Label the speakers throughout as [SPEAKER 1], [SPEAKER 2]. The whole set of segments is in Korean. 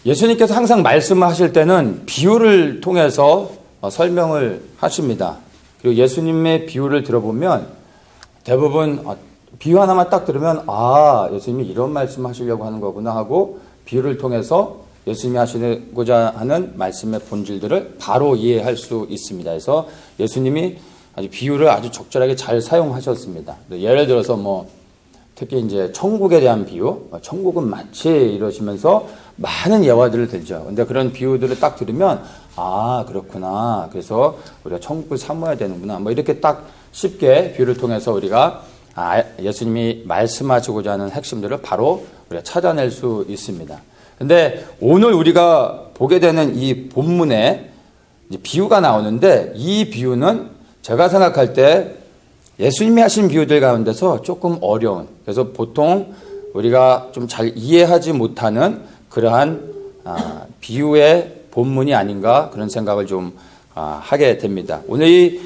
[SPEAKER 1] 예수님께서 항상 말씀을 하실 때는 비유를 통해서 설명을 하십니다. 그리고 예수님의 비유를 들어보면 대부분 비유 하나만 딱 들으면 예수님이 이런 말씀을 하시려고 하는 거구나 하고 비유를 통해서 예수님이 하시고자 하는 말씀의 본질들을 바로 이해할 수 있습니다. 그래서 예수님이 아주 비유를 아주 적절하게 잘 사용하셨습니다. 예를 들어서 특히 이제 천국에 대한 비유, 천국은 마치 이러시면서 많은 예화들을 들죠. 근데 그런 비유들을 딱 들으면 그렇구나. 그래서 우리가 천국을 사모해야 되는구나. 이렇게 딱 쉽게 비유를 통해서 우리가 예수님이 말씀하시고자 하는 핵심들을 바로 우리가 찾아낼 수 있습니다. 근데 오늘 우리가 보게 되는 이 본문에 비유가 나오는데 이 비유는 제가 생각할 때 예수님이 하신 비유들 가운데서 조금 어려운, 그래서 보통 우리가 좀 잘 이해하지 못하는 그러한 비유의 본문이 아닌가 그런 생각을 좀 하게 됩니다. 오늘 이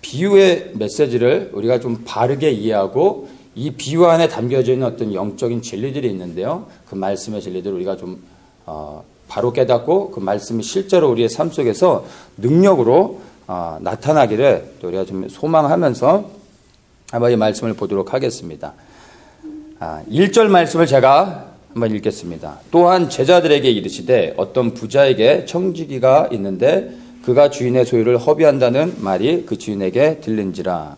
[SPEAKER 1] 비유의 메시지를 우리가 좀 바르게 이해하고 이 비유 안에 담겨져 있는 어떤 영적인 진리들이 있는데요. 그 말씀의 진리들을 우리가 좀 바로 깨닫고 그 말씀이 실제로 우리의 삶 속에서 능력으로 나타나기를 또 우리가 좀 소망하면서 한번 이 말씀을 보도록 하겠습니다. 1절 말씀을 제가 한번 읽겠습니다. 또한 제자들에게 이르시되 어떤 부자에게 청지기가 있는데 그가 주인의 소유를 허비한다는 말이 그 주인에게 들린지라.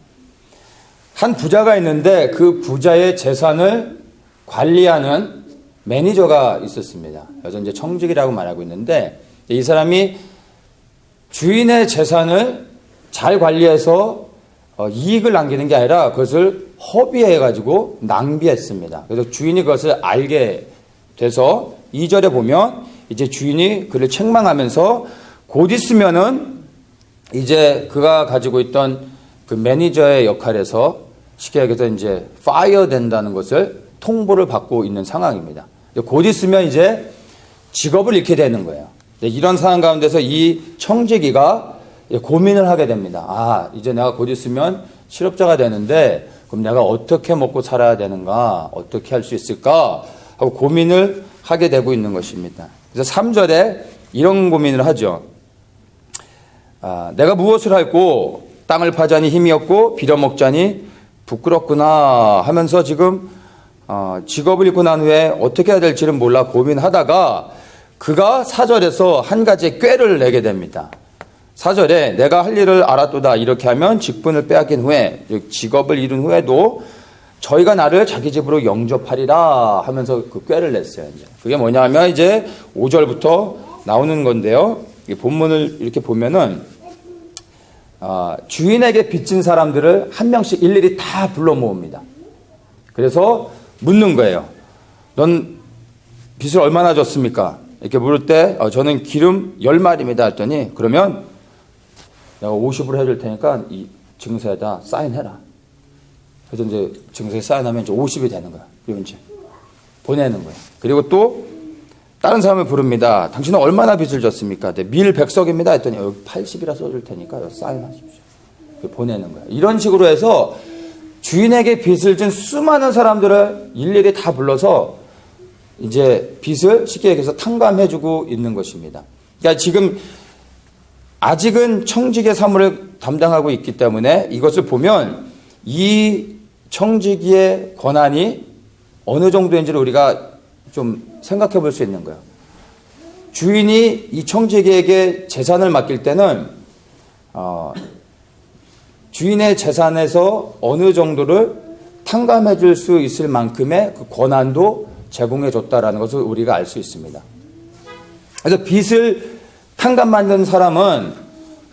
[SPEAKER 1] 한 부자가 있는데 그 부자의 재산을 관리하는 매니저가 있었습니다. 그래서 이제 청직이라고 말하고 있는데 이 사람이 주인의 재산을 잘 관리해서 이익을 남기는 게 아니라 그것을 허비해가지고 낭비했습니다. 그래서 주인이 그것을 알게 돼서 2절에 보면 이제 주인이 그를 책망하면서 곧 있으면은 이제 그가 가지고 있던 그 매니저의 역할에서 쉽게 얘기해서 이제 파이어 된다는 것을 통보를 받고 있는 상황입니다. 곧 있으면 이제 직업을 잃게 되는 거예요. 이런 상황 가운데서 이 청지기가 고민을 하게 됩니다. 이제 내가 곧 있으면 실업자가 되는데 그럼 내가 어떻게 먹고 살아야 되는가, 어떻게 할 수 있을까 하고 고민을 하게 되고 있는 것입니다. 그래서 3절에 이런 고민을 하죠. 내가 무엇을 할꼬? 땅을 파자니 힘이 없고 빌어먹자니 부끄럽구나 하면서 지금 직업을 잃고 난 후에 어떻게 해야 될지를 몰라 고민하다가 그가 4절에서 한 가지 꾀를 내게 됩니다. 4절에 내가 할 일을 알았도다 이렇게 하면 직분을 빼앗긴 후에 직업을 잃은 후에도 저희가 나를 자기 집으로 영접하리라 하면서 그 꾀를 냈어요. 이제. 그게 뭐냐 하면 이제 5절부터 나오는 건데요. 이 본문을 이렇게 보면은 주인에게 빚진 사람들을 한 명씩 일일이 다 불러 모읍니다. 그래서 묻는 거예요. 넌 빚을 얼마나 줬습니까? 이렇게 물을 때 저는 기름 10마리입니다 했더니 그러면 내가 50으로 해줄 테니까 이 증서에다 사인해라. 그래서 이제 증서에 사인하면 이제 50이 되는 거야. 그리고 이제 보내는 거예요. 그리고 또 다른 사람을 부릅니다. 당신은 얼마나 빚을 졌습니까? 네, 밀 100석입니다 했더니 여기 80이라 써줄 테니까 여기 사인하십시오. 보내는 거예요. 이런 식으로 해서 주인에게 빚을 진 수많은 사람들을 일일이 다 불러서 이제 빚을 쉽게 얘기해서 탕감해주고 있는 것입니다. 그러니까 지금 아직은 청지기의 사무를 담당하고 있기 때문에 이것을 보면 이 청지기의 권한이 어느 정도인지를 우리가 좀 생각해 볼 수 있는 거예요. 주인이 이 청지기에게 재산을 맡길 때는 주인의 재산에서 어느 정도를 탕감해 줄 수 있을 만큼의 그 권한도 제공해 줬다라는 것을 우리가 알 수 있습니다. 그래서 빚을 탕감받는 사람은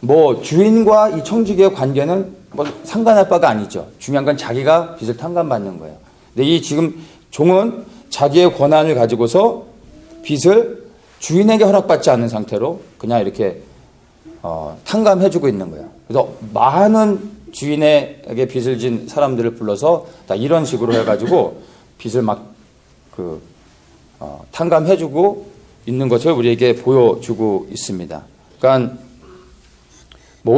[SPEAKER 1] 뭐 주인과 이 청지기의 관계는 뭐 상관할 바가 아니죠. 중요한 건 자기가 빚을 탕감받는 거예요. 근데 이 지금 종은 자기의 권한을 가지고서 빚을 주인에게 허락받지 않는 상태로 그냥 이렇게 탕감해주고 있는 거예요. 그래서 많은 주인에게 빚을 진 사람들을 불러서 다 이런 식으로 해가지고 빚을 막 탕감해주고 있는 것을 우리에게 보여주고 있습니다. 그러니까 뭐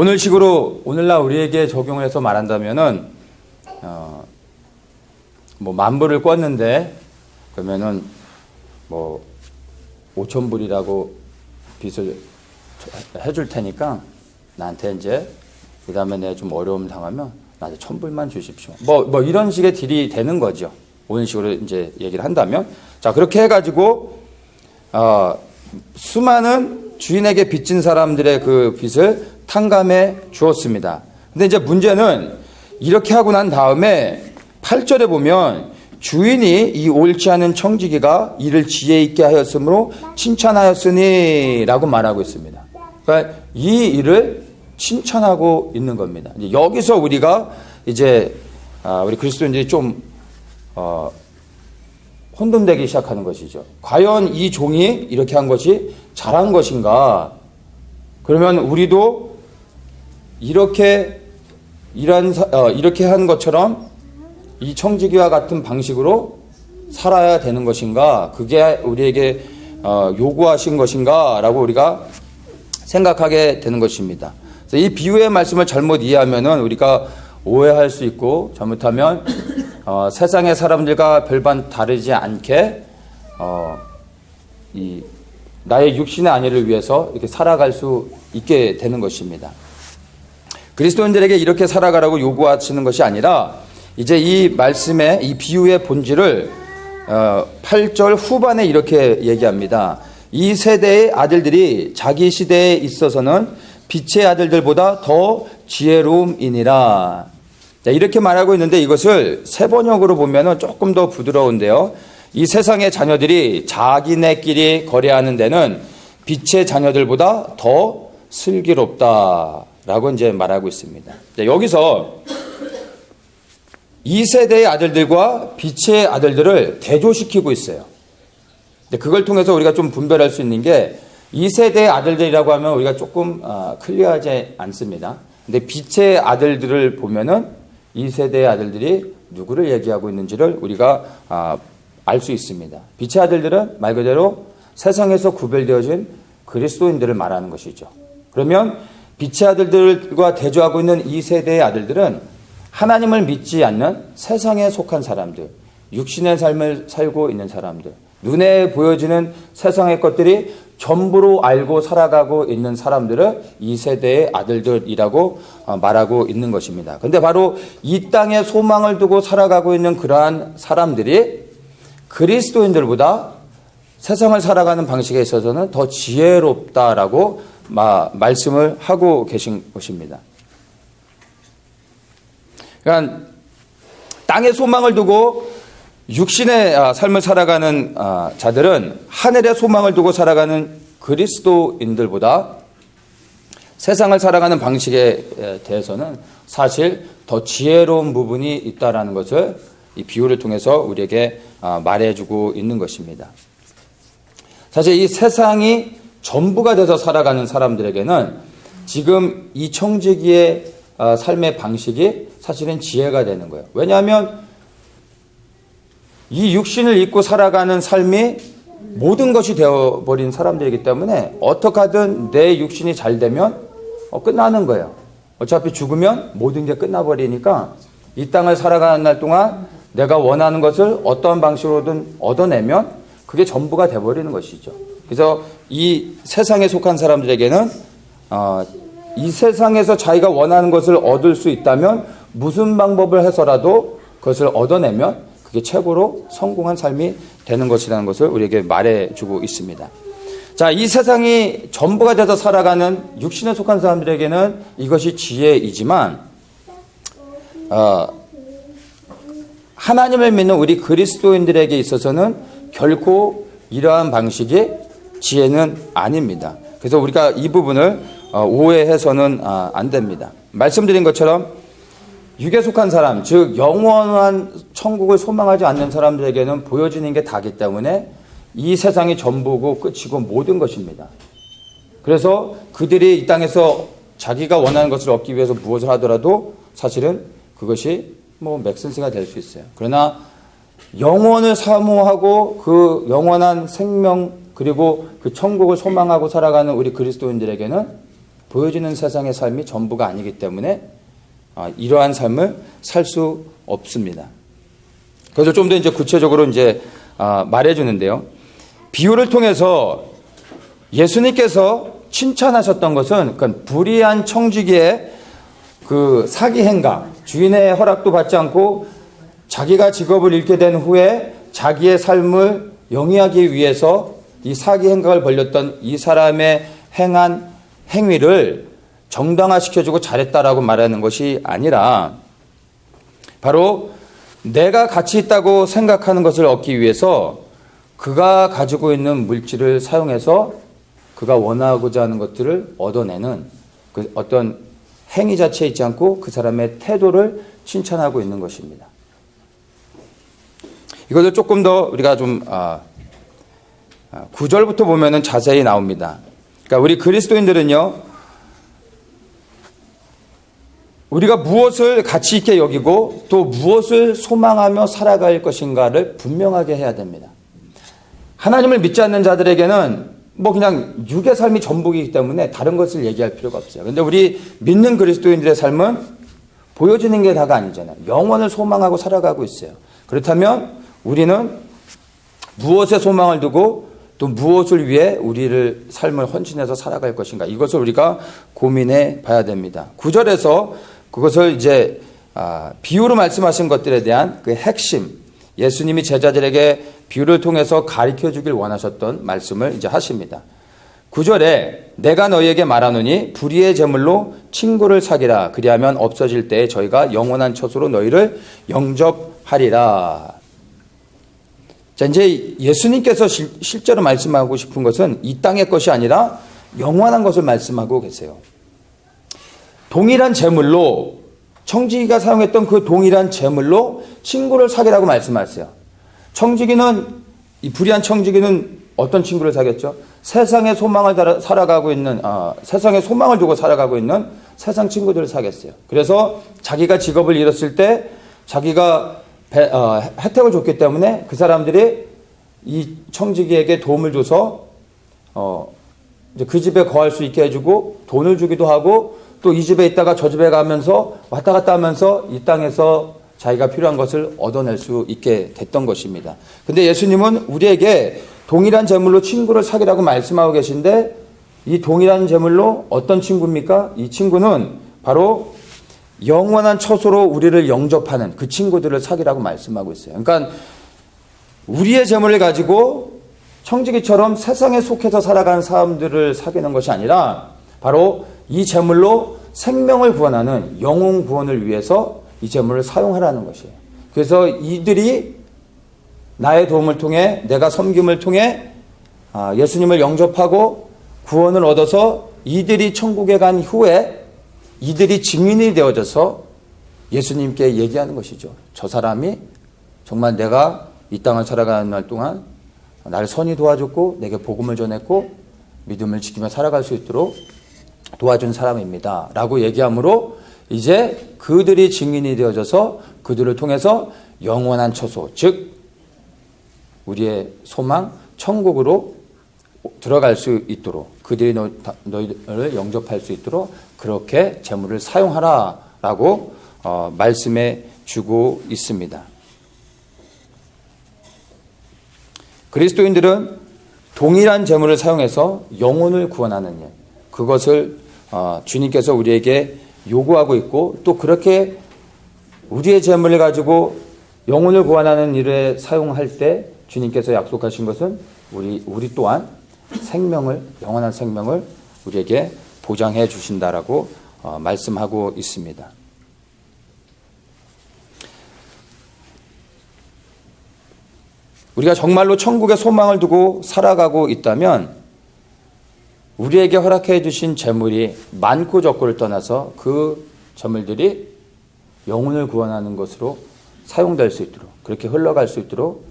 [SPEAKER 1] 오늘날 우리에게 적용을 해서 말한다면은 뭐 만불을 꿨는데 그러면은 뭐 5,000불이라고 빚을 해줄 테니까 나한테 이제 그 다음에 내가 좀 어려움 당하면 나한테 1,000불만 주십시오. 뭐 이런 식의 딜이 되는 거죠. 오는 식으로 이제 얘기를 한다면. 자, 그렇게 해가지고, 수많은 주인에게 빚진 사람들의 그 빚을 탕감해 주었습니다. 근데 이제 문제는 이렇게 하고 난 다음에 8절에 보면 주인이 이 옳지 않은 청지기가 이를 지혜 있게 하였으므로 칭찬하였으니 라고 말하고 있습니다. 그러니까 이 일을 칭찬하고 있는 겁니다. 이제 여기서 우리가 이제 우리 그리스도인들이 좀 혼돈되기 시작하는 것이죠. 과연 이 종이 이렇게 한 것이 잘한 것인가? 그러면 우리도 이렇게 한 것처럼 이 청지기와 같은 방식으로 살아야 되는 것인가? 그게 우리에게 요구하신 것인가? 라고 우리가 생각하게 되는 것입니다. 그래서 이 비유의 말씀을 잘못 이해하면은 우리가 오해할 수 있고, 잘못하면 세상의 사람들과 별반 다르지 않게 이 나의 육신의 안위를 위해서 이렇게 살아갈 수 있게 되는 것입니다. 그리스도인들에게 이렇게 살아가라고 요구하시는 것이 아니라 이제 이 말씀의 이 비유의 본질을 8절 후반에 이렇게 얘기합니다. 이 세대의 아들들이 자기 시대에 있어서는 빛의 아들들보다 더 지혜로움이니라. 이렇게 말하고 있는데 이것을 새 번역으로 보면 조금 더 부드러운데요. 이 세상의 자녀들이 자기네끼리 거래하는 데는 빛의 자녀들보다 더 슬기롭다라고 이제 말하고 있습니다. 여기서 이 세대의 아들들과 빛의 아들들을 대조시키고 있어요. 그걸 통해서 우리가 좀 분별할 수 있는 게 이 세대의 아들들이라고 하면 우리가 조금 클리어하지 않습니다. 근데 빛의 아들들을 보면은 이 세대의 아들들이 누구를 얘기하고 있는지를 우리가 알 수 있습니다. 빛의 아들들은 말 그대로 세상에서 구별되어진 그리스도인들을 말하는 것이죠. 그러면 빛의 아들들과 대조하고 있는 이 세대의 아들들은 하나님을 믿지 않는 세상에 속한 사람들, 육신의 삶을 살고 있는 사람들, 눈에 보여지는 세상의 것들이 전부로 알고 살아가고 있는 사람들을 이 세대의 아들들이라고 말하고 있는 것입니다. 그런데 바로 이 땅에 소망을 두고 살아가고 있는 그러한 사람들이 그리스도인들보다 세상을 살아가는 방식에 있어서는 더 지혜롭다라고 말씀을 하고 계신 것입니다. 그러니까 땅에 소망을 두고 육신의 삶을 살아가는 자들은 하늘의 소망을 두고 살아가는 그리스도인들보다 세상을 살아가는 방식에 대해서는 사실 더 지혜로운 부분이 있다라는 것을 이 비유를 통해서 우리에게 말해주고 있는 것입니다. 사실 이 세상이 전부가 돼서 살아가는 사람들에게는 지금 이 청지기의 삶의 방식이 사실은 지혜가 되는 거예요. 왜냐하면 이 육신을 입고 살아가는 삶이 모든 것이 되어버린 사람들이기 때문에 어떻게 하든 내 육신이 잘 되면 끝나는 거예요. 어차피 죽으면 모든 게 끝나버리니까 이 땅을 살아가는 날 동안 내가 원하는 것을 어떠한 방식으로든 얻어내면 그게 전부가 돼버리는 것이죠. 그래서 이 세상에 속한 사람들에게는 이 세상에서 자기가 원하는 것을 얻을 수 있다면 무슨 방법을 해서라도 그것을 얻어내면 그게 최고로 성공한 삶이 되는 것이라는 것을 우리에게 말해주고 있습니다. 자, 이 세상이 전부가 돼서 살아가는 육신에 속한 사람들에게는 이것이 지혜이지만 하나님을 믿는 우리 그리스도인들에게 있어서는 결코 이러한 방식이 지혜는 아닙니다. 그래서 우리가 이 부분을 오해해서는 안 됩니다. 말씀드린 것처럼 육에 속한 사람, 즉 영원한 천국을 소망하지 않는 사람들에게는 보여지는 게 다기 때문에 이 세상이 전부고 끝이고 모든 것입니다. 그래서 그들이 이 땅에서 자기가 원하는 것을 얻기 위해서 무엇을 하더라도 사실은 그것이 맥센스가 될 수 있어요. 그러나 영원을 사모하고 그 영원한 생명 그리고 그 천국을 소망하고 살아가는 우리 그리스도인들에게는 보여지는 세상의 삶이 전부가 아니기 때문에 이러한 삶을 살 수 없습니다. 그래서 좀 더 이제 구체적으로 이제 말해주는데요. 비유를 통해서 예수님께서 칭찬하셨던 것은 그러니까 불의한 청지기의 그 사기 행각, 주인의 허락도 받지 않고 자기가 직업을 잃게 된 후에 자기의 삶을 영위하기 위해서 이 사기 행각을 벌였던 이 사람의 행한 행위를 정당화시켜주고 잘했다라고 말하는 것이 아니라 바로 내가 가치 있다고 생각하는 것을 얻기 위해서 그가 가지고 있는 물질을 사용해서 그가 원하고자 하는 것들을 얻어내는 그 어떤 행위 자체에 있지 않고 그 사람의 태도를 칭찬하고 있는 것입니다. 이것을 조금 더 우리가 좀 9절부터 보면은 자세히 나옵니다. 그러니까 우리 그리스도인들은요, 우리가 무엇을 가치 있게 여기고 또 무엇을 소망하며 살아갈 것인가를 분명하게 해야 됩니다. 하나님을 믿지 않는 자들에게는 뭐 그냥 육의 삶이 전부이기 때문에 다른 것을 얘기할 필요가 없어요. 그런데 우리 믿는 그리스도인들의 삶은 보여지는 게 다가 아니잖아요. 영원을 소망하고 살아가고 있어요. 그렇다면 우리는 무엇에 소망을 두고 또 무엇을 위해 우리를 삶을 헌신해서 살아갈 것인가, 이것을 우리가 고민해 봐야 됩니다. 9절에서 그것을 이제 비유로 말씀하신 것들에 대한 그 핵심, 예수님이 제자들에게 비유를 통해서 가르쳐 주길 원하셨던 말씀을 이제 하십니다. 9절에 내가 너희에게 말하노니 불의의 제물로 친구를 사기라. 그리하면 없어질 때에 저희가 영원한 처소로 너희를 영접하리라. 자, 이제 예수님께서 실제로 말씀하고 싶은 것은 이 땅의 것이 아니라 영원한 것을 말씀하고 계세요. 동일한 제물로, 청지기가 사용했던 그 동일한 제물로 친구를 사귀라고 말씀하세요. 청지기는, 이 불의한 청지기는 어떤 친구를 사귀었죠? 세상의 소망을 살아가고 있는, 세상의 소망을 두고 살아가고 있는 세상 친구들을 사귀었어요. 그래서 자기가 직업을 잃었을 때 자기가 혜택을 줬기 때문에 그 사람들이 이 청지기에게 도움을 줘서 이제 그 집에 거할 수 있게 해주고 돈을 주기도 하고 또 이 집에 있다가 저 집에 가면서 왔다 갔다 하면서 이 땅에서 자기가 필요한 것을 얻어낼 수 있게 됐던 것입니다. 근데 예수님은 우리에게 동일한 제물로 친구를 사귀라고 말씀하고 계신데 이 동일한 제물로 어떤 친구입니까? 이 친구는 바로 영원한 처소로 우리를 영접하는 그 친구들을 사귀라고 말씀하고 있어요. 그러니까 우리의 재물을 가지고 청지기처럼 세상에 속해서 살아가는 사람들을 사귀는 것이 아니라 바로 이 재물로 생명을 구원하는 영혼 구원을 위해서 이 재물을 사용하라는 것이에요. 그래서 이들이 나의 도움을 통해, 내가 섬김을 통해 예수님을 영접하고 구원을 얻어서 이들이 천국에 간 후에 이들이 증인이 되어져서 예수님께 얘기하는 것이죠. 저 사람이 정말 내가 이 땅을 살아가는 날 동안 나를 선히 도와줬고 내게 복음을 전했고 믿음을 지키며 살아갈 수 있도록 도와준 사람입니다 라고 얘기함으로 이제 그들이 증인이 되어져서 그들을 통해서 영원한 처소, 즉 우리의 소망 천국으로 들어갈 수 있도록, 그들이 너희를 영접할 수 있도록 그렇게 재물을 사용하라라고 말씀해 주고 있습니다. 그리스도인들은 동일한 재물을 사용해서 영혼을 구원하는 일, 그것을 주님께서 우리에게 요구하고 있고, 또 그렇게 우리의 재물을 가지고 영혼을 구원하는 일에 사용할 때 주님께서 약속하신 것은 우리 또한 생명을, 영원한 생명을 우리에게 보장해 주신다라고 말씀하고 있습니다. 우리가 정말로 천국의 소망을 두고 살아가고 있다면 우리에게 허락해 주신 재물이 많고 적고를 떠나서 그 재물들이 영혼을 구원하는 것으로 사용될 수 있도록, 그렇게 흘러갈 수 있도록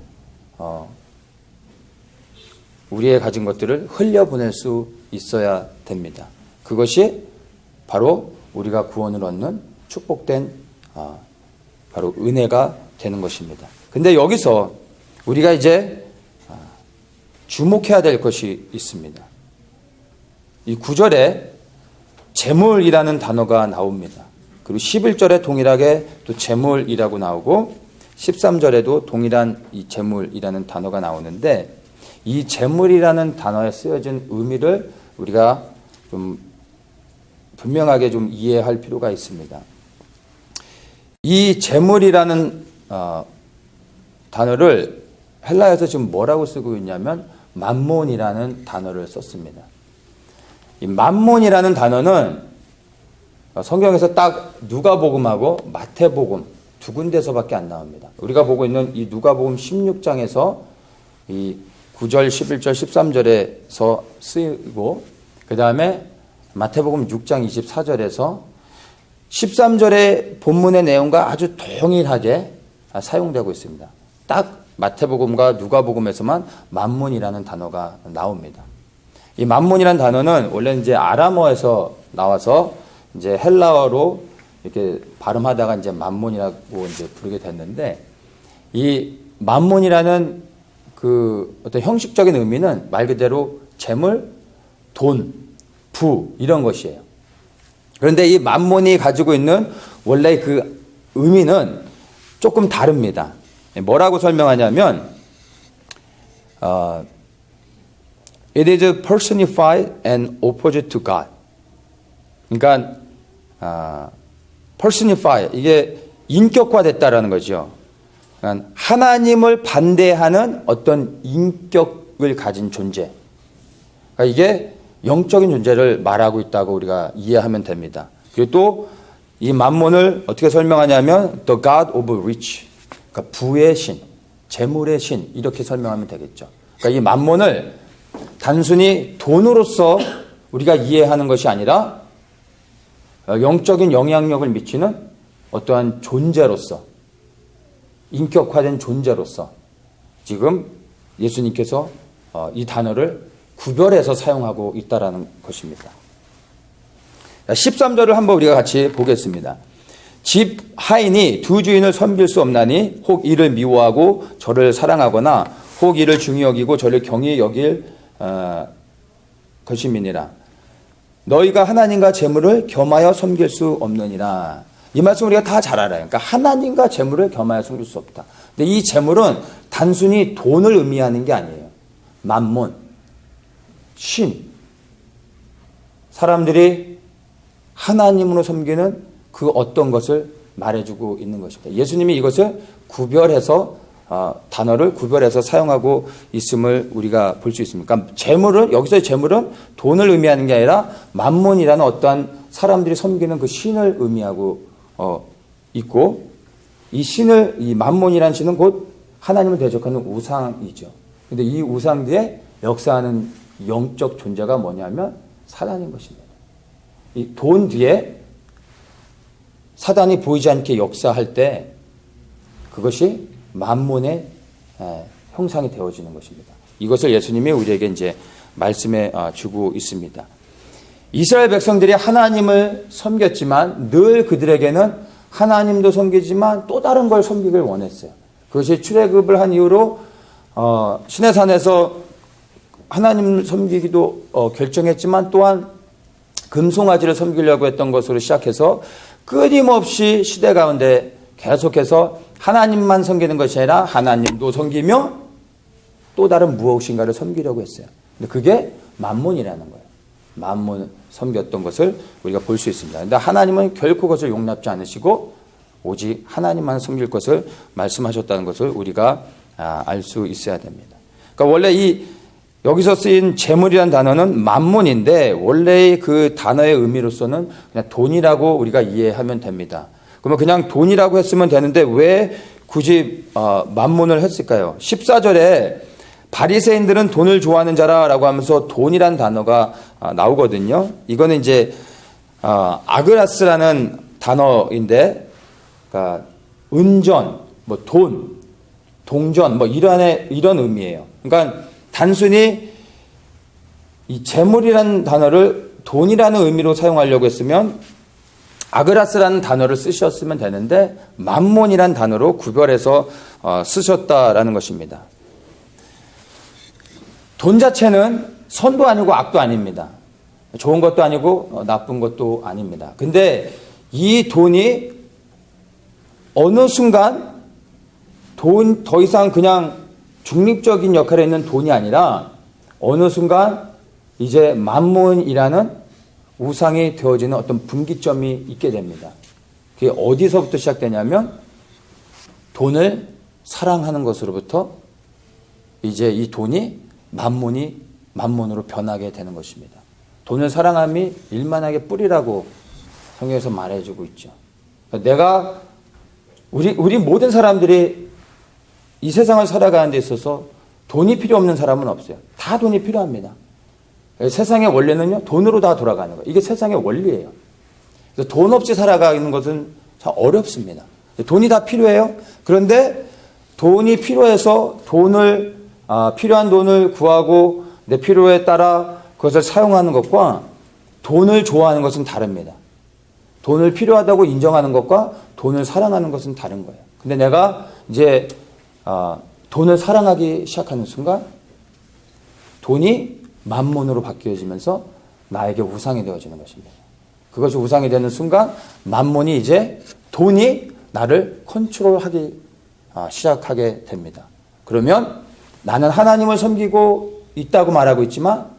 [SPEAKER 1] 우리의 가진 것들을 흘려보낼 수 있어야 됩니다. 그것이 바로 우리가 구원을 얻는 축복된 바로 은혜가 되는 것입니다. 근데 여기서 우리가 이제 주목해야 될 것이 있습니다. 이 9절에 재물이라는 단어가 나옵니다. 그리고 11절에 동일하게 또 재물이라고 나오고 13절에도 동일한 이 재물이라는 단어가 나오는데 이 재물이라는 단어에 쓰여진 의미를 우리가 좀 분명하게 좀 이해할 필요가 있습니다. 이 재물이라는 단어를 헬라에서 지금 뭐라고 쓰고 있냐면 맘몬이라는 단어를 썼습니다. 이 맘몬이라는 단어는 성경에서 딱 누가복음하고 마태복음 두 군데서밖에 안 나옵니다. 우리가 보고 있는 이 누가복음 16장에서 이 9절, 11절, 13절에서 쓰이고 그 다음에 마태복음 6장 24절에서 13절의 본문의 내용과 아주 동일하게 사용되고 있습니다. 딱 마태복음과 누가복음에서만 맘몬이라는 단어가 나옵니다. 이 맘몬이라는 단어는 원래 이제 아람어에서 나와서 이제 헬라어로 이렇게 발음하다가 이제 맘몬이라고 이제 부르게 됐는데 이 맘몬이라는 그 어떤 형식적인 의미는 말 그대로 재물, 돈, 부 이런 것이에요. 그런데 이 맘몬이 가지고 있는 원래 그 의미는 조금 다릅니다. 뭐라고 설명하냐면 It is personified and opposite to God. 그러니까 personified 이게 인격화됐다라는 거죠. 그러니까 하나님을 반대하는 어떤 인격을 가진 존재. 그러니까 이게 영적인 존재를 말하고 있다고 우리가 이해하면 됩니다. 그리고 또 이 맘몬을 어떻게 설명하냐면 the God of rich, 그러니까 부의 신, 재물의 신 이렇게 설명하면 되겠죠. 그러니까 이 맘몬을 단순히 돈으로서 우리가 이해하는 것이 아니라 영적인 영향력을 미치는 어떠한 존재로서 인격화된 존재로서 지금 예수님께서 이 단어를 구별해서 사용하고 있다라는 것입니다. 13절을 한번 우리가 같이 보겠습니다. 집 하인이 두 주인을 섬길 수 없나니 혹 이를 미워하고 저를 사랑하거나 혹 이를 중히 여기고 저를 경히 여길 것임이니라. 너희가 하나님과 재물을 겸하여 섬길 수 없느니라. 이 말씀 우리가 다 잘 알아요. 그러니까 하나님과 재물을 겸하여 섬길 수 없다. 근데 이 재물은 단순히 돈을 의미하는 게 아니에요. 맘몬, 신. 사람들이 하나님으로 섬기는 그 어떤 것을 말해주고 있는 것입니다. 예수님이 이것을 구별해서 단어를 구별해서 사용하고 있음을 우리가 볼 수 있습니다. 그러니까 재물은 여기서의 재물은 돈을 의미하는 게 아니라 맘몬이라는 어떠한 사람들이 섬기는 그 신을 의미하고 있고 이 신을 이 맘몬이라는 신은 곧 하나님을 대적하는 우상이죠. 그런데 이 우상 뒤에 역사하는 영적 존재가 뭐냐면 사단인 것입니다. 이 돈 뒤에 사단이 보이지 않게 역사할 때 그것이 맘몬의 형상이 되어지는 것입니다. 이것을 예수님이 우리에게 이제 말씀해 주고 있습니다. 이스라엘 백성들이 하나님을 섬겼지만 늘 그들에게는 하나님도 섬기지만 또 다른 걸 섬기길 원했어요. 그것이 출애굽을 한 이후로 시내산에서 하나님을 섬기기도 결정했지만 또한 금송아지를 섬기려고 했던 것으로 시작해서 끊임없이 시대 가운데 계속해서 하나님만 섬기는 것이 아니라 하나님도 섬기며 또 다른 무엇인가를 섬기려고 했어요. 근데 그게 맘몬이라는 거예요. 맘몬을 섬겼던 것을 우리가 볼 수 있습니다. 그런데 하나님은 결코 그것을 용납지 않으시고 오직 하나님만 섬길 것을 말씀하셨다는 것을 우리가 알 수 있어야 됩니다. 그러니까 원래 여기서 쓰인 재물이라는 단어는 맘몬인데 원래의 그 단어의 의미로서는 그냥 돈이라고 우리가 이해하면 됩니다. 그러면 그냥 돈이라고 했으면 되는데 왜 굳이 맘몬을 했을까요? 14절에 바리새인들은 돈을 좋아하는 자라라고 하면서 돈이라는 단어가 나오거든요. 이거는 이제 아그라스라는 단어인데 그러니까 은전, 뭐 돈, 동전 뭐 이런 의미예요. 그러니까 단순히 이 재물이라는 단어를 돈이라는 의미로 사용하려고 했으면 아그라스라는 단어를 쓰셨으면 되는데 맘몬이라는 단어로 구별해서 쓰셨다라는 것입니다. 돈 자체는 선도 아니고 악도 아닙니다. 좋은 것도 아니고 나쁜 것도 아닙니다. 근데 이 돈이 어느 순간 더 이상 그냥 중립적인 역할에 있는 돈이 아니라 어느 순간 이제 만몬이라는 우상이 되어지는 어떤 분기점이 있게 됩니다. 그게 어디서부터 시작되냐면 돈을 사랑하는 것으로부터 이제 이 돈이 만몬으로 변하게 되는 것입니다. 돈을 사랑함이 일만하게 뿌리라고 성경에서 말해주고 있죠. 내가 우리 모든 사람들이 이 세상을 살아가는 데 있어서 돈이 필요 없는 사람은 없어요. 다 돈이 필요합니다. 세상의 원리는요, 돈으로 다 돌아가는 거예요. 이게 세상의 원리예요. 그래서 돈 없이 살아가는 것은 참 어렵습니다. 돈이 다 필요해요. 그런데 돈이 필요해서 필요한 돈을 구하고 내 필요에 따라 그것을 사용하는 것과 돈을 좋아하는 것은 다릅니다. 돈을 필요하다고 인정하는 것과 돈을 사랑하는 것은 다른 거예요. 근데 내가 이제 돈을 사랑하기 시작하는 순간 돈이 만몬으로 바뀌어지면서 나에게 우상이 되어지는 것입니다. 그것이 우상이 되는 순간 만몬이 이제 돈이 나를 컨트롤하기 시작하게 됩니다. 그러면 나는 하나님을 섬기고 있다고 말하고 있지만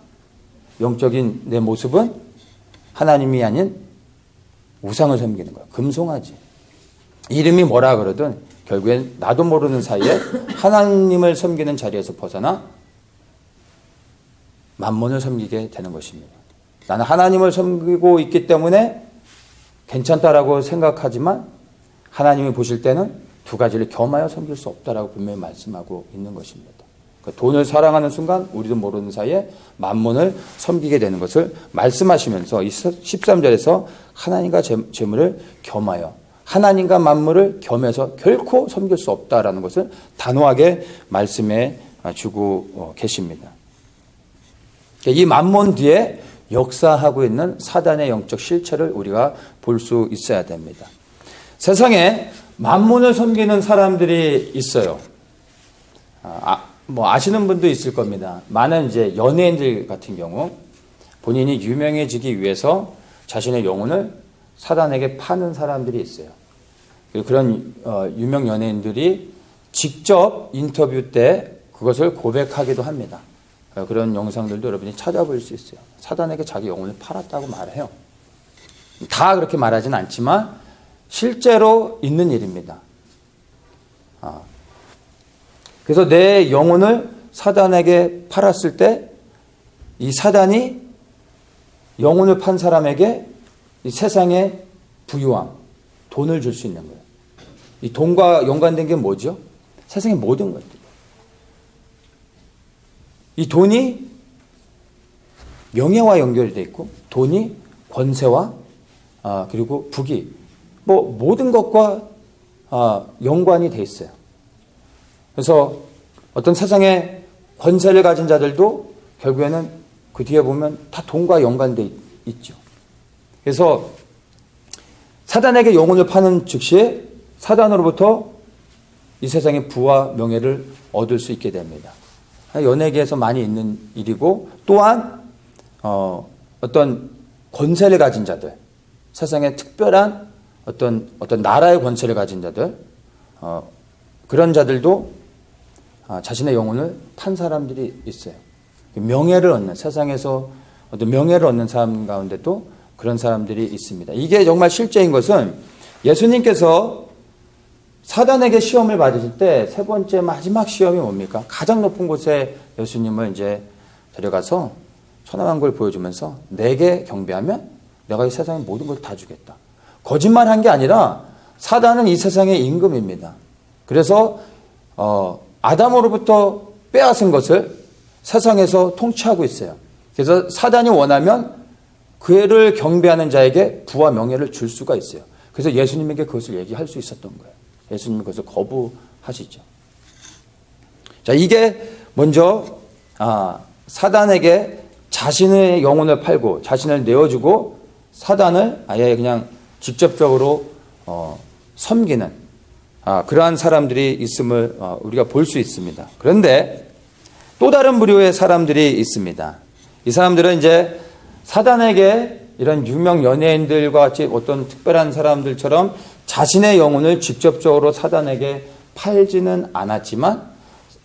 [SPEAKER 1] 영적인 내 모습은 하나님이 아닌 우상을 섬기는 거야. 금송아지. 이름이 뭐라 그러든 결국엔 나도 모르는 사이에 하나님을 섬기는 자리에서 벗어나 만몬을 섬기게 되는 것입니다. 나는 하나님을 섬기고 있기 때문에 괜찮다라고 생각하지만 하나님이 보실 때는 두 가지를 겸하여 섬길 수 없다라고 분명히 말씀하고 있는 것입니다. 그러니까 돈을 사랑하는 순간 우리도 모르는 사이에 만몬을 섬기게 되는 것을 말씀하시면서 이 13절에서 하나님과 재물을 겸하여 하나님과 만물을 겸해서 결코 섬길 수 없다라는 것을 단호하게 말씀해 주고 계십니다. 이 만몬 뒤에 역사하고 있는 사단의 영적 실체를 우리가 볼 수 있어야 됩니다. 세상에 만몬을 섬기는 사람들이 있어요. 아시는 분도 있을 겁니다. 많은 이제 연예인들 같은 경우 본인이 유명해지기 위해서 자신의 영혼을 사단에게 파는 사람들이 있어요. 그런 유명 연예인들이 직접 인터뷰 때 그것을 고백하기도 합니다. 그런 영상들도 여러분이 찾아볼 수 있어요. 사단에게 자기 영혼을 팔았다고 말해요. 다 그렇게 말하진 않지만 실제로 있는 일입니다. 그래서 내 영혼을 사단에게 팔았을 때 이 사단이 영혼을 판 사람에게 이 세상의 부유함, 돈을 줄 수 있는 거예요. 이 돈과 연관된 게 뭐죠? 세상의 모든 것들. 이 돈이 명예와 연결이 되어 있고 돈이 권세와 그리고 부귀 모든 것과 연관이 되어 있어요. 그래서 어떤 세상의 권세를 가진 자들도 결국에는 그 뒤에 보면 다 돈과 연관되어 있죠. 그래서 사단에게 영혼을 파는 즉시에 사단으로부터 이 세상의 부와 명예를 얻을 수 있게 됩니다. 연예계에서 많이 있는 일이고 또한 어떤 권세를 가진 자들, 세상에 특별한 어떤 나라의 권세를 가진 자들, 그런 자들도 자신의 영혼을 판 사람들이 있어요. 명예를 얻는, 세상에서 어떤 명예를 얻는 사람 가운데도 그런 사람들이 있습니다. 이게 정말 실제인 것은 예수님께서 사단에게 시험을 받으실 때 세 번째 마지막 시험이 뭡니까? 가장 높은 곳에 예수님을 이제 데려가서 천하만국을 보여주면서 내게 경배하면 내가 이 세상의 모든 걸 다 주겠다. 거짓말한 게 아니라 사단은 이 세상의 임금입니다. 그래서 아담으로부터 빼앗은 것을 세상에서 통치하고 있어요. 그래서 사단이 원하면 그를 경배하는 자에게 부와 명예를 줄 수가 있어요. 그래서 예수님에게 그것을 얘기할 수 있었던 거예요. 예수님은 그것을 거부하시죠. 자, 이게 먼저 사단에게 자신의 영혼을 팔고 자신을 내어주고 사단을 아예 그냥 직접적으로 섬기는 그러한 사람들이 있음을 우리가 볼 수 있습니다. 그런데 또 다른 부류의 사람들이 있습니다. 이 사람들은 이제 사단에게 이런 유명 연예인들과 같이 어떤 특별한 사람들처럼 자신의 영혼을 직접적으로 사단에게 팔지는 않았지만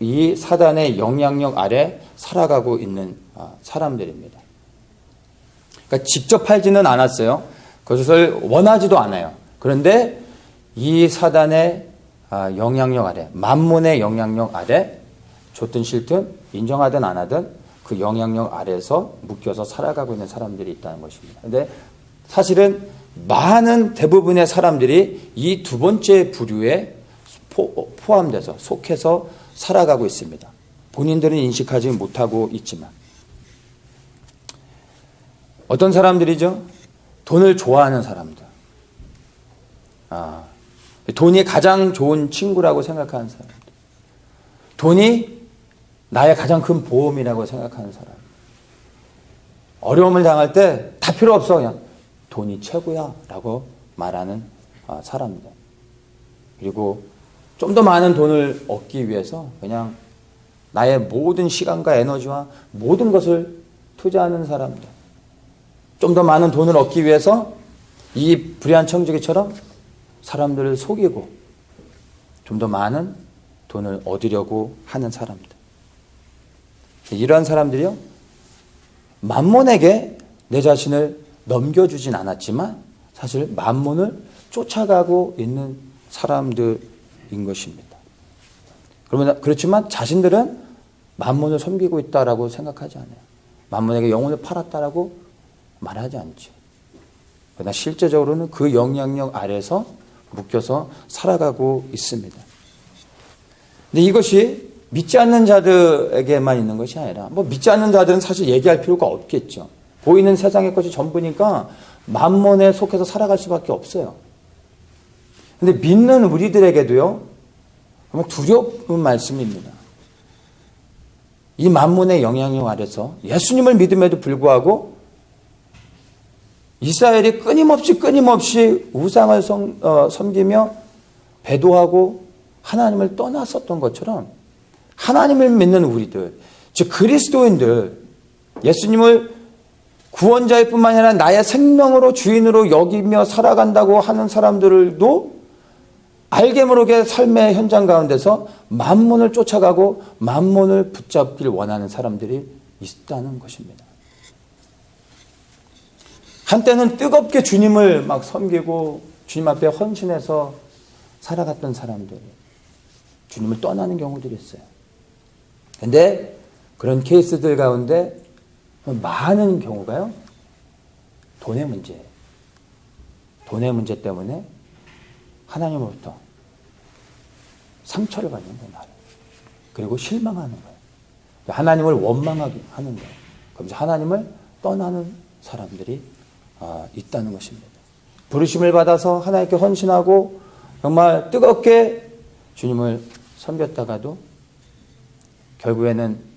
[SPEAKER 1] 이 사단의 영향력 아래 살아가고 있는 사람들입니다. 그러니까 직접 하지는 않았어요. 그것을 원하지도 않아요. 그런데 이 사단의 영향력 아래, 만몬의 영향력 아래, 좋든 싫든 인정하든 안 하든 그 영향력 아래에서 묶여서 살아가고 있는 사람들이 있다는 것입니다. 그런데 사실은 많은 대부분의 사람들이 이 두 번째 부류에 포함돼서 속해서 살아가고 있습니다. 본인들은 인식하지 못하고 있지만. 어떤 사람들이죠? 돈을 좋아하는 사람들. 돈이 가장 좋은 친구라고 생각하는 사람들. 돈이 나의 가장 큰 보험이라고 생각하는 사람. 어려움을 당할 때 다 필요 없어. 그냥 돈이 최고야 라고 말하는 사람들. 그리고 좀 더 많은 돈을 얻기 위해서 그냥 나의 모든 시간과 에너지와 모든 것을 투자하는 사람들. 좀 더 많은 돈을 얻기 위해서 이 불의한 청지기처럼 사람들을 속이고 좀 더 많은 돈을 얻으려고 하는 사람들. 이러한 사람들이요, 만몬에게 내 자신을 넘겨주진 않았지만 사실 만몬을 쫓아가고 있는 사람들인 것입니다. 그렇지만 자신들은 만몬을 섬기고 있다라고 생각하지 않아요. 만몬에게 영혼을 팔았다라고 말하지 않죠. 그러나 실제적으로는 그 영향력 아래서 묶여서 살아가고 있습니다. 근데 이것이 믿지 않는 자들에게만 있는 것이 아니라 믿지 않는 자들은 사실 얘기할 필요가 없겠죠. 보이는 세상의 것이 전부니까 만몬에 속해서 살아갈 수밖에 없어요. 근데 믿는 우리들에게도요, 정말 두려운 말씀입니다. 이 만몬의 영향력 아래서 예수님을 믿음에도 불구하고 이스라엘이 끊임없이 우상을 섬기며 배도하고 하나님을 떠났었던 것처럼 하나님을 믿는 우리들, 즉 그리스도인들, 예수님을 구원자일 뿐만 아니라 나의 생명으로 주인으로 여기며 살아간다고 하는 사람들도 알게 모르게 삶의 현장 가운데서 만몬을 쫓아가고 만몬을 붙잡길 원하는 사람들이 있다는 것입니다. 한때는 뜨겁게 주님을 막 섬기고 주님 앞에 헌신해서 살아갔던 사람들이 주님을 떠나는 경우들이 있어요. 그런데 그런 케이스들 가운데 많은 경우가요, 돈의 문제예요. 돈의 문제 때문에 하나님으로부터 상처를 받는 거예요. 그리고 실망하는 거예요. 하나님을 원망하게 하는 거예요. 그러면서 하나님을 떠나는 사람들이 있다는 것입니다. 부르심을 받아서 하나님께 헌신하고 정말 뜨겁게 주님을 섬겼다가도 결국에는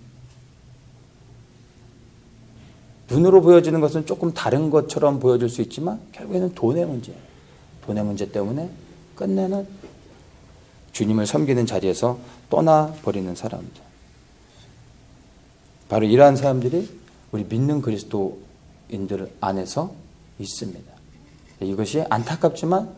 [SPEAKER 1] 눈으로 보여지는 것은 조금 다른 것처럼 보여질 수 있지만 결국에는 돈의 문제예요. 돈의 문제 때문에 끝내는 주님을 섬기는 자리에서 떠나버리는 사람들. 바로 이러한 사람들이 우리 믿는 그리스도인들 안에서 있습니다. 이것이 안타깝지만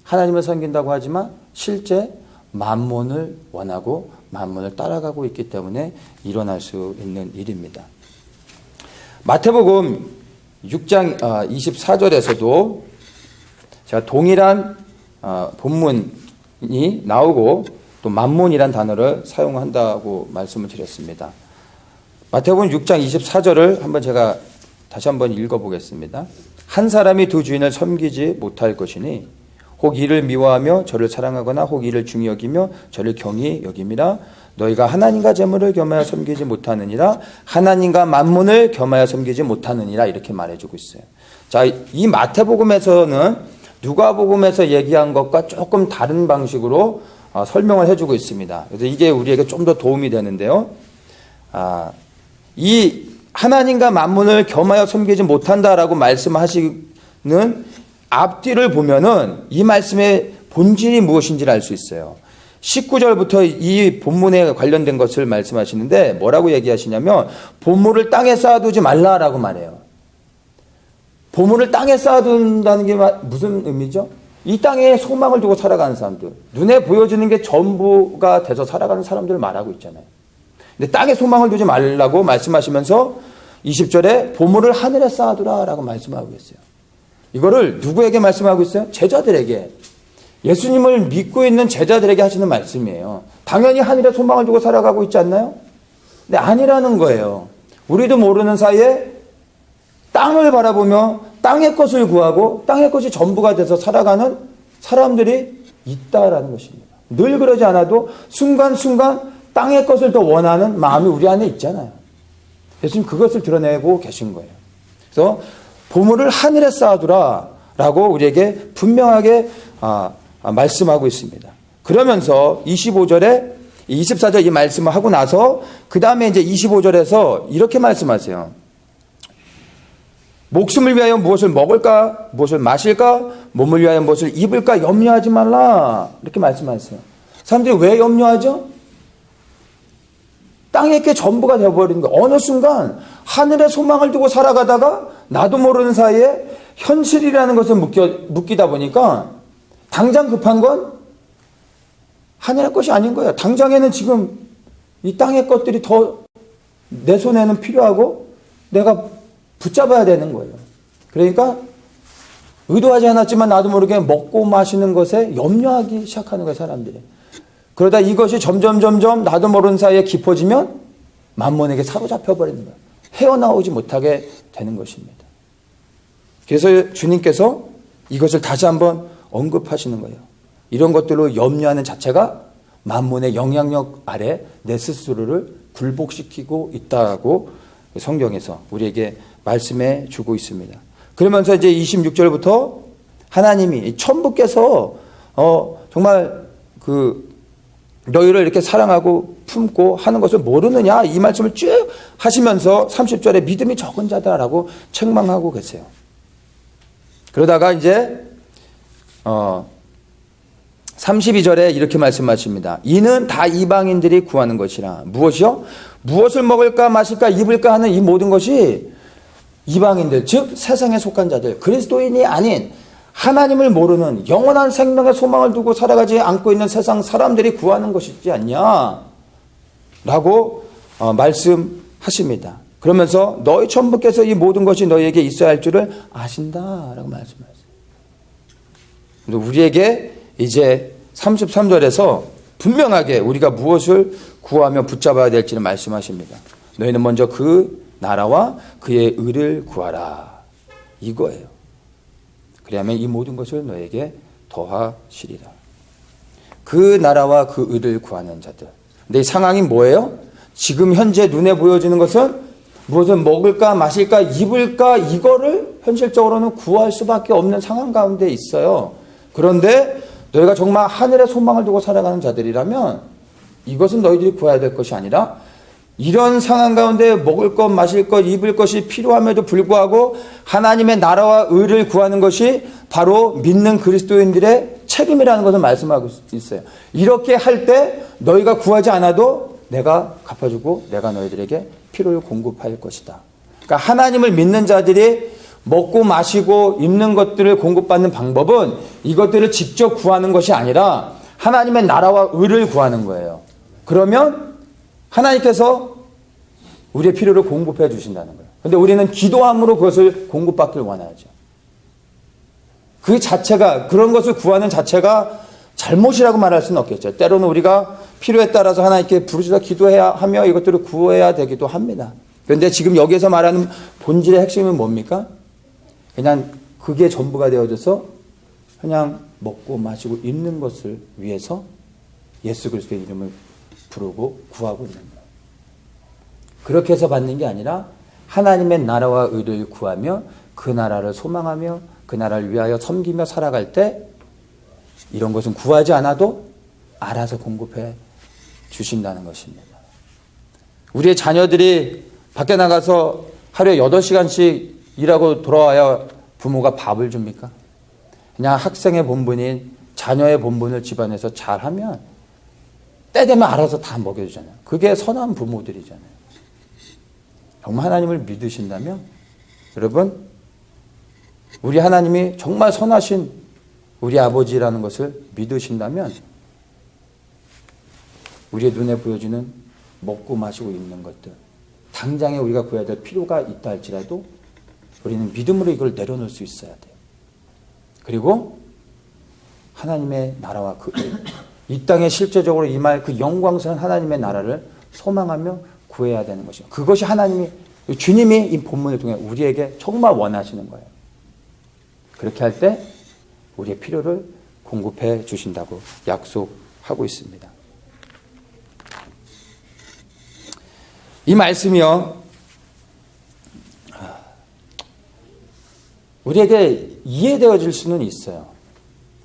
[SPEAKER 1] 하나님을 섬긴다고 하지만 실제 만몬을 원하고 만몬을 따라가고 있기 때문에 일어날 수 있는 일입니다. 마태복음 6장 24절에서도 제가 동일한 본문이 나오고 또 만몬이란 단어를 사용한다고 말씀을 드렸습니다. 마태복음 6장 24절을 한번 제가 다시 한번 읽어보겠습니다. 한 사람이 두 주인을 섬기지 못할 것이니 혹 이를 미워하며 저를 사랑하거나 혹 이를 중히 여기며 저를 경히 여김이라. 너희가 하나님과 재물을 겸하여 섬기지 못하느니라. 하나님과 만몬을 겸하여 섬기지 못하느니라. 이렇게 말해주고 있어요. 자, 이 마태복음에서는 누가복음에서 얘기한 것과 조금 다른 방식으로 설명을 해주고 있습니다. 그래서 이게 우리에게 좀 더 도움이 되는데요. 이 하나님과 만몬을 겸하여 섬기지 못한다라고 말씀하시는 앞뒤를 보면은 이 말씀의 본질이 무엇인지를 알 수 있어요. 19절부터 이 본문에 관련된 것을 말씀하시는데 뭐라고 얘기하시냐면 보물을 땅에 쌓아두지 말라라고 말해요. 보물을 땅에 쌓아둔다는 게 무슨 의미죠? 이 땅에 소망을 두고 살아가는 사람들, 눈에 보여지는 게 전부가 돼서 살아가는 사람들을 말하고 있잖아요. 근데 땅에 소망을 두지 말라고 말씀하시면서 20절에 보물을 하늘에 쌓아두라 라고 말씀하고 있어요. 이거를 누구에게 말씀하고 있어요? 제자들에게. 예수님을 믿고 있는 제자들에게 하시는 말씀이에요. 당연히 하늘에 소망을 두고 살아가고 있지 않나요? 근데 아니라는 거예요. 우리도 모르는 사이에 땅을 바라보며 땅의 것을 구하고 땅의 것이 전부가 돼서 살아가는 사람들이 있다라는 것입니다. 늘 그러지 않아도 순간순간 땅의 것을 더 원하는 마음이 우리 안에 있잖아요. 예수님 그것을 드러내고 계신 거예요. 그래서 보물을 하늘에 쌓아두라 라고 우리에게 분명하게 말씀하고 있습니다. 그러면서 25절에 24절 이 말씀을 하고 나서 그 다음에 이제 25절에서 이렇게 말씀하세요. 목숨을 위하여 무엇을 먹을까, 무엇을 마실까, 몸을 위하여 무엇을 입을까 염려하지 말라 이렇게 말씀하세요. 사람들이 왜 염려하죠? 땅의 게 전부가 되어버리는 거예요. 어느 순간 하늘에 소망을 두고 살아가다가 나도 모르는 사이에 현실이라는 것을 묶이다 보니까 당장 급한 건 하늘의 것이 아닌 거예요. 당장에는 지금 이 땅의 것들이 더 내 손에는 필요하고 내가 붙잡아야 되는 거예요. 그러니까 의도하지 않았지만 나도 모르게 먹고 마시는 것에 염려하기 시작하는 거예요, 사람들이. 그러다 이것이 점점 나도 모르는 사이에 깊어지면 만몬에게 사로잡혀 버리는 거예요. 헤어나오지 못하게 되는 것입니다. 그래서 주님께서 이것을 다시 한번 언급하시는 거예요. 이런 것들로 염려하는 자체가 만몬의 영향력 아래 내 스스로를 굴복시키고 있다고 성경에서 우리에게 말씀해 주고 있습니다. 그러면서 이제 26절부터 하나님이 천부께서 정말 너희를 이렇게 사랑하고 품고 하는 것을 모르느냐 이 말씀을 쭉 하시면서 30절에 믿음이 적은 자다라고 책망하고 계세요. 그러다가 이제 32절에 이렇게 말씀하십니다. 이는 다 이방인들이 구하는 것이라. 무엇이요? 무엇을 먹을까 마실까 입을까 하는 이 모든 것이 이방인들, 즉 세상에 속한 자들, 그리스도인이 아닌 하나님을 모르는 영원한 생명의 소망을 두고 살아가지 않고 있는 세상 사람들이 구하는 것이지 않냐 라고 말씀하십니다. 그러면서 너희 천부께서 이 모든 것이 너희에게 있어야 할 줄을 아신다라고 말씀하세요. 우리에게 이제 33절에서 분명하게 우리가 무엇을 구하며 붙잡아야 될지를 말씀하십니다. 너희는 먼저 그 나라와 그의 의를 구하라. 이거예요. 그리하면 이 모든 것을 너에게 더하시리라. 그 나라와 그 의를 구하는 자들. 근데 이 상황이 뭐예요? 지금 현재 눈에 보여지는 것은 무엇을 먹을까 마실까 입을까 이거를 현실적으로는 구할 수밖에 없는 상황 가운데 있어요. 그런데 너희가 정말 하늘에 소망을 두고 살아가는 자들이라면 이것은 너희들이 구해야 될 것이 아니라 이런 상황 가운데 먹을 것, 마실 것, 입을 것이 필요함에도 불구하고 하나님의 나라와 의를 구하는 것이 바로 믿는 그리스도인들의 책임이라는 것을 말씀하고 있어요. 이렇게 할 때 너희가 구하지 않아도 내가 갚아주고 내가 너희들에게 필요를 공급할 것이다. 그러니까 하나님을 믿는 자들이 먹고 마시고 입는 것들을 공급받는 방법은 이것들을 직접 구하는 것이 아니라 하나님의 나라와 의를 구하는 거예요. 그러면 하나님께서 우리의 필요를 공급해 주신다는 거예요. 그런데 우리는 기도함으로 그것을 공급받길 원하죠. 그 자체가 그런 것을 구하는 자체가 잘못이라고 말할 수는 없겠죠. 때로는 우리가 필요에 따라서 하나님께 부르짖어 기도해야 하며 이것들을 구해야 되기도 합니다. 그런데 지금 여기에서 말하는 본질의 핵심은 뭡니까? 그냥 그게 전부가 되어져서 그냥 먹고 마시고 입는 것을 위해서 예수 그리스도의 이름을 부르고 구하고 있는 거예요. 그렇게 해서 받는 게 아니라 하나님의 나라와 의를 구하며 그 나라를 소망하며 그 나라를 위하여 섬기며 살아갈 때 이런 것은 구하지 않아도 알아서 공급해 주신다는 것입니다. 우리의 자녀들이 밖에 나가서 하루에 8시간씩 일하고 돌아와야 부모가 밥을 줍니까? 그냥 학생의 본분인 자녀의 본분을 집안에서 잘하면 때 되면 알아서 다 먹여주잖아요. 그게 선한 부모들이잖아요. 정말 하나님을 믿으신다면 여러분 우리 하나님이 정말 선하신 우리 아버지라는 것을 믿으신다면 우리의 눈에 보여지는 먹고 마시고 입는 것들, 당장에 우리가 구해야 될 필요가 있다 할지라도 우리는 믿음으로 이걸 내려놓을 수 있어야 돼요. 그리고 하나님의 나라와 이 땅에 실제적으로 임할 그 영광스러운 하나님의 나라를 소망하며 구해야 되는 것이죠. 그것이 주님이 이 본문을 통해 우리에게 정말 원하시는 거예요. 그렇게 할 때 우리의 필요를 공급해 주신다고 약속하고 있습니다. 이 말씀이요, 우리에게 이해되어질 수는 있어요.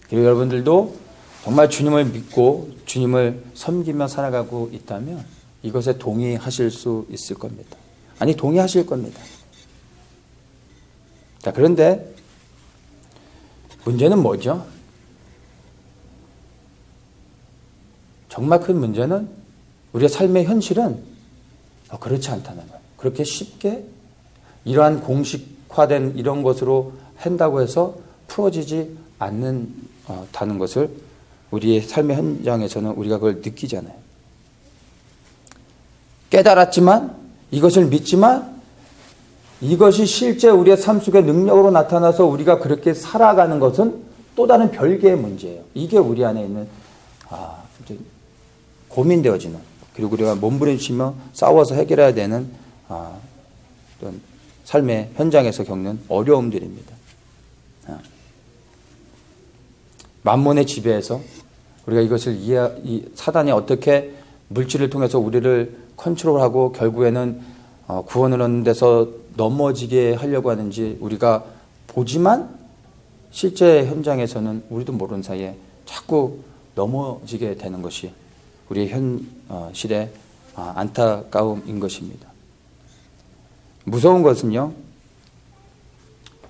[SPEAKER 1] 그리고 여러분들도 정말 주님을 믿고 주님을 섬기며 살아가고 있다면 이것에 동의하실 수 있을 겁니다. 아니, 동의하실 겁니다. 자, 그런데 문제는 뭐죠? 정말 큰 문제는 우리의 삶의 현실은 그렇지 않다는 거예요. 그렇게 쉽게 이러한 공식화된 이런 것으로 한다고 해서 풀어지지 않는다는 것을 우리의 삶의 현장에서는 우리가 그걸 느끼잖아요. 깨달았지만, 이것을 믿지만 이것이 실제 우리의 삶 속의 능력으로 나타나서 우리가 그렇게 살아가는 것은 또 다른 별개의 문제예요. 이게 우리 안에 있는 이제 고민되어지는, 그리고 우리가 몸부림치며 싸워서 해결해야 되는 어떤 삶의 현장에서 겪는 어려움들입니다. 만몬의 지배에서 우리가 이것을 사단이 어떻게 물질을 통해서 우리를 컨트롤하고 결국에는 구원을 얻는 데서 넘어지게 하려고 하는지 우리가 보지만 실제 현장에서는 우리도 모르는 사이에 자꾸 넘어지게 되는 것이 우리의 현실의 안타까움인 것입니다. 무서운 것은요,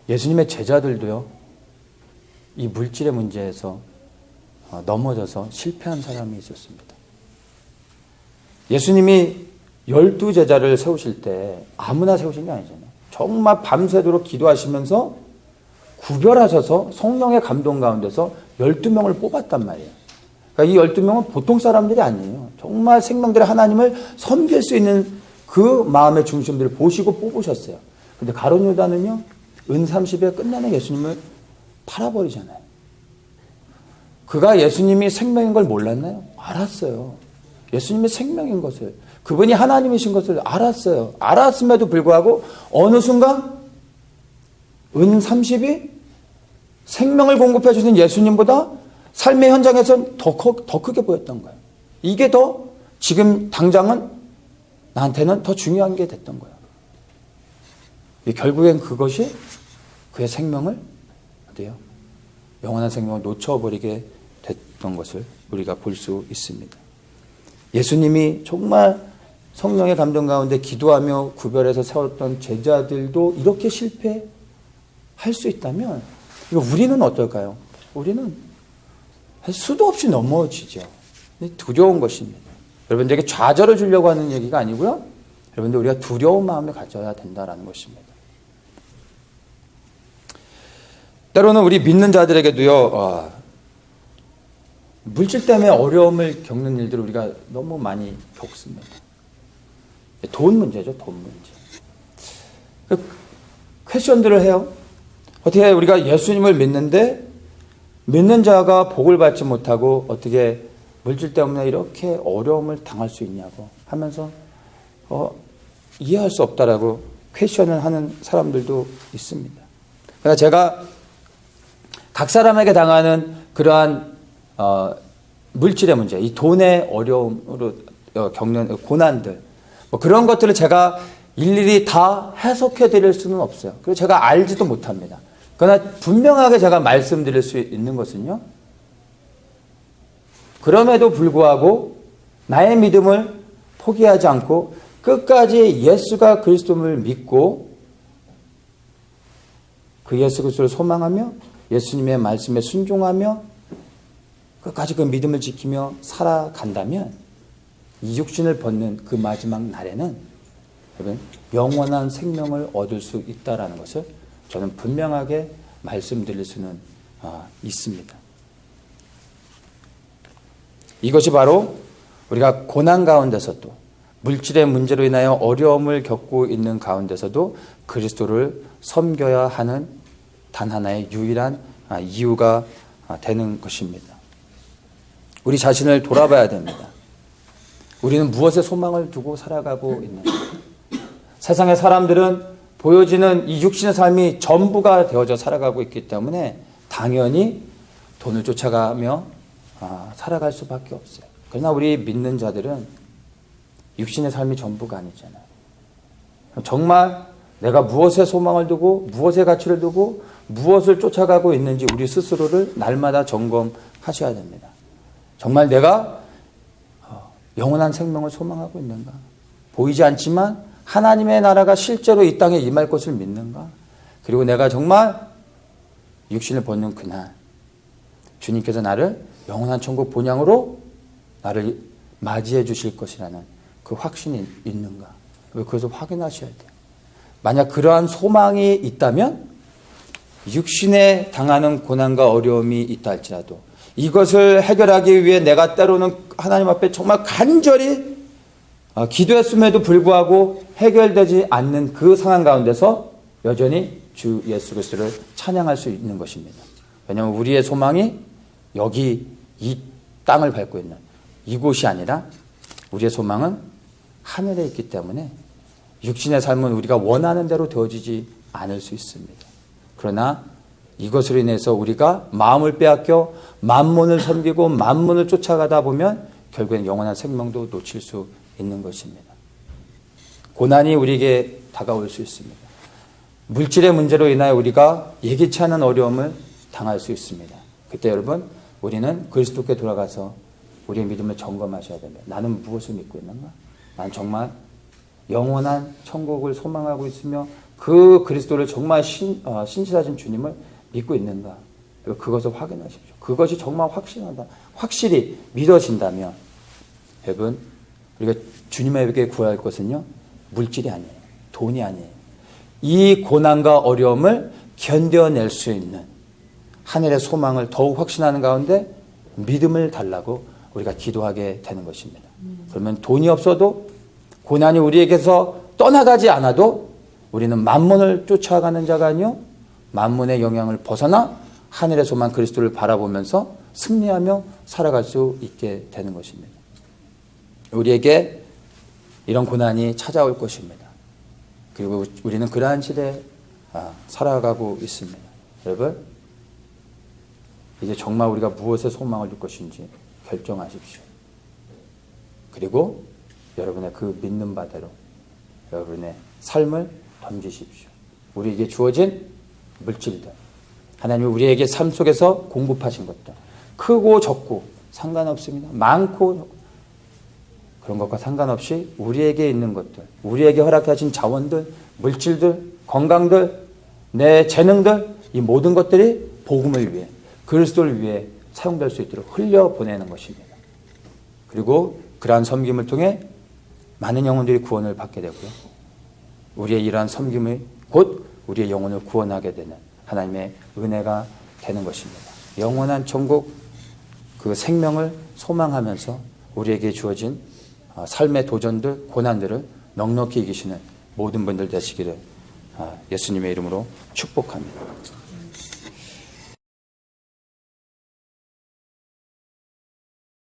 [SPEAKER 1] 예수님의 제자들도요, 이 물질의 문제에서 넘어져서 실패한 사람이 있었습니다. 예수님이 12제자를 세우실 때 아무나 세우신 게 아니잖아요. 정말 밤새도록 기도하시면서 구별하셔서 성령의 감동 가운데서 12명을 뽑았단 말이에요. 그러니까 이 12명은 보통 사람들이 아니에요. 정말 생명들의 하나님을 섬길 수 있는 그 마음의 중심들을 보시고 뽑으셨어요. 근데 가룟 유다는요, 은 30에 끝나는 예수님을 팔아버리잖아요. 그가 예수님이 생명인 걸 몰랐나요? 알았어요. 예수님이 생명인 것을, 그분이 하나님이신 것을 알았어요. 알았음에도 불구하고 어느 순간 은 30이 생명을 공급해 주는 예수님보다 삶의 현장에서는 더 크게 보였던 거예요. 이게 더 지금 당장은 나한테는 더 중요한 게 됐던 거예요. 결국엔 그것이 그의 생명을 어때요? 영원한 생명을 놓쳐버리게 됐던 것을 우리가 볼 수 있습니다. 예수님이 정말 성령의 감동 가운데 기도하며 구별해서 세웠던 제자들도 이렇게 실패할 수 있다면 우리는 어떨까요? 우리는 수도 없이 넘어지죠. 두려운 것입니다. 여러분들에게 좌절을 주려고 하는 얘기가 아니고요. 여러분들 우리가 두려운 마음을 가져야 된다는 것입니다. 때로는 우리 믿는 자들에게도요, 물질 때문에 어려움을 겪는 일들을 우리가 너무 많이 겪습니다. 돈 문제죠, 돈 문제. 퀘션들을 해요. 어떻게 우리가 예수님을 믿는데 믿는 자가 복을 받지 못하고 어떻게 물질 때문에 이렇게 어려움을 당할 수 있냐고 하면서 이해할 수 없다라고 퀘션을 하는 사람들도 있습니다. 그러니까 제가 각 사람에게 당하는 그러한 물질의 문제, 이 돈의 어려움으로 겪는 고난들, 그런 것들을 제가 일일이 다 해석해 드릴 수는 없어요. 그리고 제가 알지도 못합니다. 그러나 분명하게 제가 말씀드릴 수 있는 것은요, 그럼에도 불구하고 나의 믿음을 포기하지 않고 끝까지 예수가 그리스도를 믿고 그 예수 그리스도를 소망하며 예수님의 말씀에 순종하며 끝까지 그 믿음을 지키며 살아간다면 이 육신을 벗는 그 마지막 날에는 여러분 영원한 생명을 얻을 수 있다라는 것을 저는 분명하게 말씀드릴 수는 있습니다. 이것이 바로 우리가 고난 가운데서도 물질의 문제로 인하여 어려움을 겪고 있는 가운데서도 그리스도를 섬겨야 하는 단 하나의 유일한 이유가 되는 것입니다. 우리 자신을 돌아봐야 됩니다. 우리는 무엇에 소망을 두고 살아가고 있는가? 세상의 사람들은 보여지는 이 육신의 삶이 전부가 되어져 살아가고 있기 때문에 당연히 돈을 쫓아가며 살아갈 수밖에 없어요. 그러나 우리 믿는 자들은 육신의 삶이 전부가 아니잖아요. 정말 내가 무엇에 소망을 두고 무엇에 가치를 두고 무엇을 쫓아가고 있는지 우리 스스로를 날마다 점검하셔야 됩니다. 정말 내가 영원한 생명을 소망하고 있는가? 보이지 않지만 하나님의 나라가 실제로 이 땅에 임할 것을 믿는가? 그리고 내가 정말 육신을 벗는 그날 주님께서 나를 영원한 천국 본향으로 나를 맞이해 주실 것이라는 그 확신이 있는가? 그것을 확인하셔야 돼요. 만약 그러한 소망이 있다면 육신에 당하는 고난과 어려움이 있다 할지라도 이것을 해결하기 위해 내가 때로는 하나님 앞에 정말 간절히 기도했음에도 불구하고 해결되지 않는 그 상황 가운데서 여전히 주 예수 그리스도를 찬양할 수 있는 것입니다. 왜냐하면 우리의 소망이 여기 이 땅을 밟고 있는 이곳이 아니라 우리의 소망은 하늘에 있기 때문에 육신의 삶은 우리가 원하는 대로 되어지지 않을 수 있습니다. 그러나 이것으로 인해서 우리가 마음을 빼앗겨 만몬을 섬기고 만몬을 쫓아가다 보면 결국엔 영원한 생명도 놓칠 수 있는 것입니다. 고난이 우리에게 다가올 수 있습니다. 물질의 문제로 인하여 우리가 예기치 않은 어려움을 당할 수 있습니다. 그때 여러분 우리는 그리스도께 돌아가서 우리의 믿음을 점검하셔야 됩니다. 나는 무엇을 믿고 있는가? 난 정말 영원한 천국을 소망하고 있으며 그 그리스도를 정말 신실하신 주님을 믿고 있는가? 그것을 확인하십시오. 그것이 정말 확실히 믿어진다면 여러분 우리가 주님에게 구할 것은요 물질이 아니에요. 돈이 아니에요. 이 고난과 어려움을 견뎌낼 수 있는 하늘의 소망을 더욱 확신하는 가운데 믿음을 달라고 우리가 기도하게 되는 것입니다. 그러면 돈이 없어도 고난이 우리에게서 떠나가지 않아도 우리는 만몬을 쫓아가는 자가 아니요 만몬의 영향을 벗어나 하늘의 소망 그리스도를 바라보면서 승리하며 살아갈 수 있게 되는 것입니다. 우리에게 이런 고난이 찾아올 것입니다. 그리고 우리는 그러한 시대에 살아가고 있습니다. 여러분 이제 정말 우리가 무엇에 소망을 둘 것인지 결정하십시오. 그리고 여러분의 그 믿는 바대로 여러분의 삶을 던지십시오. 우리에게 주어진 물질들, 하나님이 우리에게 삶 속에서 공급하신 것들, 크고 적고 상관없습니다. 많고 그런 것과 상관없이 우리에게 있는 것들, 우리에게 허락하신 자원들, 물질들, 건강들, 내 재능들, 이 모든 것들이 복음을 위해, 그리스도를 위해 사용될 수 있도록 흘려보내는 것입니다. 그리고 그러한 섬김을 통해 많은 영혼들이 구원을 받게 되고요. 우리의 이러한 섬김이 곧 우리의 영혼을 구원하게 되는 하나님의 은혜가 되는 것입니다. 영원한 천국 그 생명을 소망하면서 우리에게 주어진 삶의 도전들, 고난들을 넉넉히 이기시는 모든 분들 되시기를 예수님의 이름으로 축복합니다.